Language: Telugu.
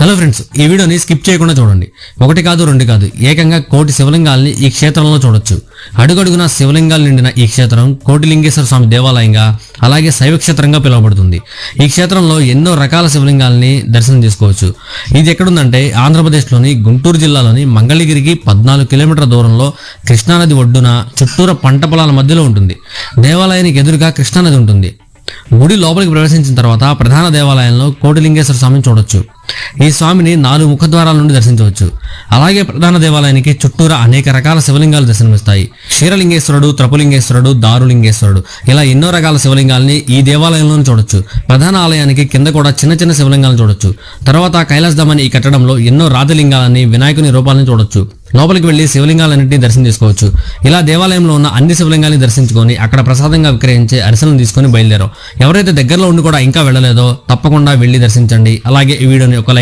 హలో ఫ్రెండ్స్, ఈ వీడియోని స్కిప్ చేయకుండా చూడండి. ఒకటి కాదు రెండు కాదు, ఏకంగా కోటి శివలింగాల్ని ఈ క్షేత్రంలో చూడొచ్చు. అడుగడుగున శివలింగాలు నిండిన ఈ క్షేత్రం కోటిలింగేశ్వర స్వామి దేవాలయంగా, అలాగే శైవ క్షేత్రంగా పిలువబడుతుంది. ఈ క్షేత్రంలో ఎన్నో రకాల శివలింగాల్ని దర్శనం చేసుకోవచ్చు. ఇది ఎక్కడుందంటే ఆంధ్రప్రదేశ్లోని గుంటూరు జిల్లాలోని మంగళగిరికి 14 కిలోమీటర్ల దూరంలో కృష్ణానది ఒడ్డున చుట్టూర పంట పొలాల మధ్యలో ఉంటుంది. దేవాలయానికి ఎదురుగా కృష్ణానది ఉంటుంది. గుడి లోపలికి ప్రవేశించిన తర్వాత ప్రధాన దేవాలయంలో కోటిలింగేశ్వర స్వామిని చూడొచ్చు. ఈ స్వామిని 4 ముఖద్వారాల నుండి దర్శించవచ్చు. అలాగే ప్రధాన దేవాలయానికి చుట్టూరా అనేక రకాల శివలింగాలు దర్శనమిస్తాయి. క్షీరలింగేశ్వరుడు, త్రపులింగేశ్వరుడు, దారులింగేశ్వరుడు, ఇలా ఎన్నో రకాల శివలింగాల్ని ఈ దేవాలయంలో చూడొచ్చు. ప్రధాన ఆలయానికి కింద కూడా చిన్న చిన్న శివలింగాలను చూడొచ్చు. తర్వాత కైలాసధామ్ అనే ఈ కట్టడంలో ఎన్నో రాజలింగాలని, వినాయకుని రూపాలను చూడొచ్చు. లోపలికి వెళ్లి శివలింగాలన్నింటినీ దర్శనం చేసుకోవచ్చు. ఇలా దేవాలయంలో ఉన్న అన్ని శివలింగాల్ని దర్శించుకొని అక్కడ ప్రసాదంగా విక్రయించే అరిసెలను తీసుకొని బయలుదేరాం. ఎవరైతే దగ్గరలో ఉండి కూడా ఇంకా వెళ్ళలేదో తప్పకుండా వెళ్లి దర్శించండి. అలాగే ఈ వీడియోని ఒక లైక్